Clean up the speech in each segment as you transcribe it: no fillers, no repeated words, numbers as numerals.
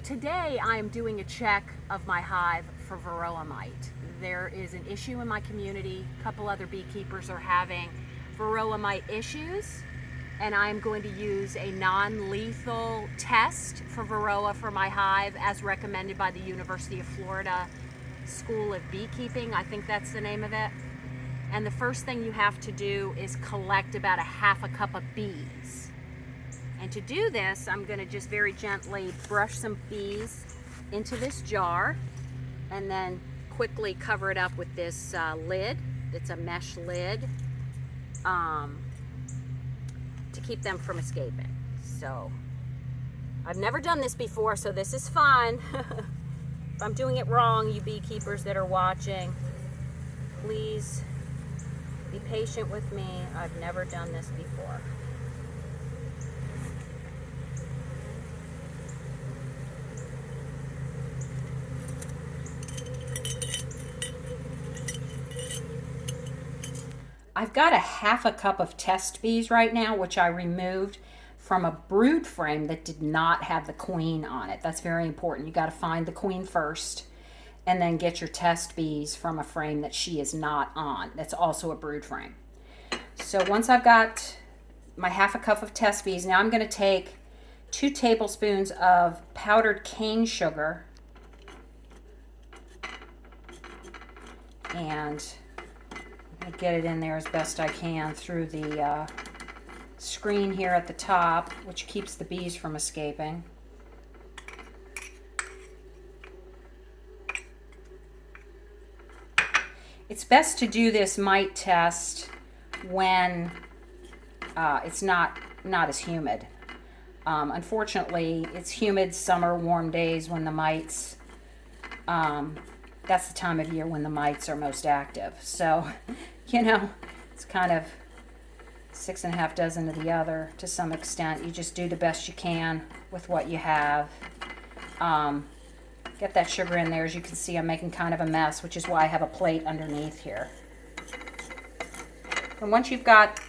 today I am doing a check of my hive for varroa mite. There is an issue in my community. A couple other beekeepers are having varroa mite issues, and I'm going to use a non-lethal test for varroa for my hive as recommended by the University of Florida School of Beekeeping. I think that's the name of it. And the first thing you have to do is collect about a half a cup of bees. And to do this, I'm going to just very gently brush some bees into this jar and then quickly cover it up with this lid. It's a mesh lid to keep them from escaping. So I've never done this before, so this is fun. If I'm doing it wrong, you beekeepers that are watching, please be patient with me. I've never done this before. I've got a half a cup of test bees right now, which I removed from a brood frame that did not have the queen on it. That's very important. You got to find the queen first and then get your test bees from a frame that she is not on. That's also a brood frame. So once I've got my half a cup of test bees, now I'm going to take 2 tablespoons of powdered cane sugar and get it in there as best I can through the screen here at the top, which keeps the bees from escaping. It's best to do this mite test when it's not as humid. Unfortunately, it's humid summer, warm days when the mites, that's the time of year when the mites are most active. So, you know, it's kind of 6 1/2 dozen of the other to some extent. You just do the best you can with what you have. Get that sugar in there. As you can see, I'm making kind of a mess, which is why I have a plate underneath here. And once you've got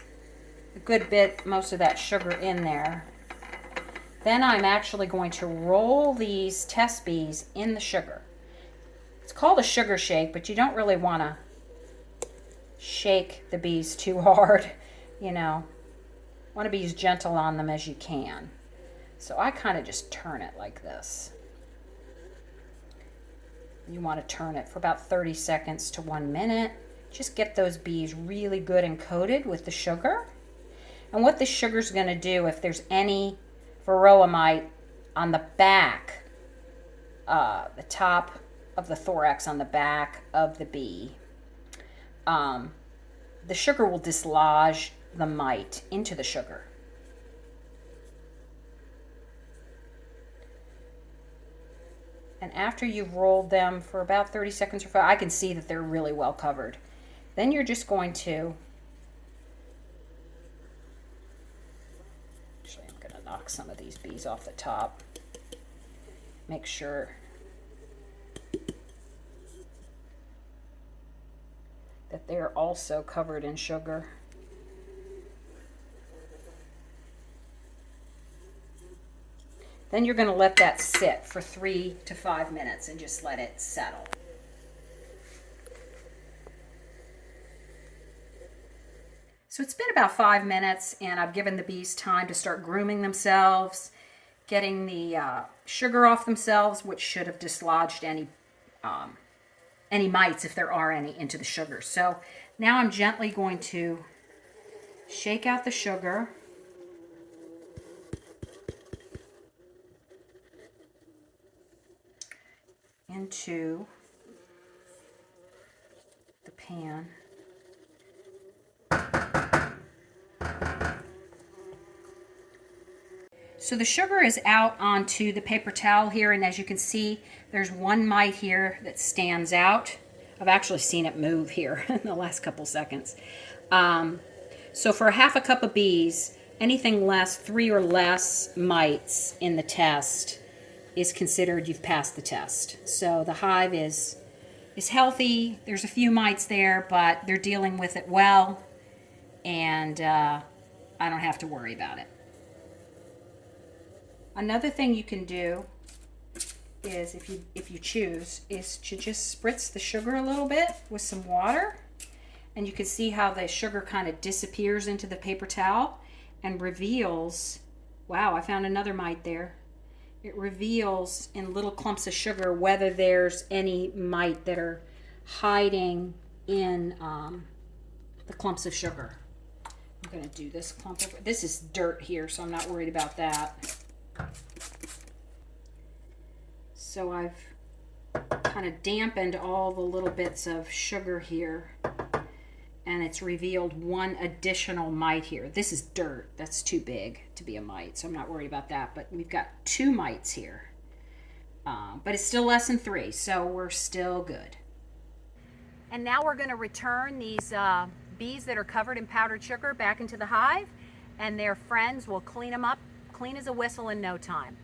a good bit, most of that sugar in there, then I'm actually going to roll these test bees in the sugar. It's called a sugar shake, but you don't really want to shake the bees too hard, you know. Want to be as gentle on them as you can. So I kind of just turn it like this. You want to turn it for about 30 seconds to 1 minute. Just get those bees really good and coated with the sugar. And what the sugar's going to do, if there's any varroa mite on the back, the top of the thorax on the back of the bee, the sugar will dislodge the mite into the sugar. And after you've rolled them for about 30 seconds or so, I can see that they're really well covered. Then you're just going to, actually I'm going to knock some of these bees off the top. Make sure that they're also covered in sugar. Then you're going to let that sit for 3 to 5 minutes and just let it settle. So it's been about 5 minutes, and I've given the bees time to start grooming themselves, getting the sugar off themselves, which should have dislodged any mites, if there are any, into the sugar. So now I'm gently going to shake out the sugar. Into the pan. So the sugar is out onto the paper towel here, and as you can see, there's one mite here that stands out. I've actually seen it move here in the last couple seconds. So for a half a cup of bees, anything less, 3 or less mites in the test is considered you've passed the test. So the hive is healthy. There's a few mites there, but they're dealing with it well, and I don't have to worry about it. Another thing you can do is, if you choose, is to just spritz the sugar a little bit with some water. And you can see how the sugar kind of disappears into the paper towel and reveals, wow, I found another mite there. It reveals in little clumps of sugar whether there's any mite that are hiding in the clumps of sugar. I'm going to do this clump over. This is dirt here, so I'm not worried about that. So I've kind of dampened all the little bits of sugar here, and it's revealed one additional mite here. This is dirt. That's too big to be a mite, so I'm not worried about that. But we've got 2 mites here. But it's still less than 3, so we're still good. And now we're going to return these bees that are covered in powdered sugar back into the hive, and their friends will clean them up, clean as a whistle in no time.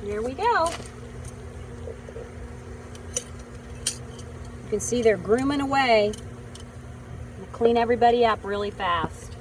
There we go. You can see they're grooming away. We'll clean everybody up really fast.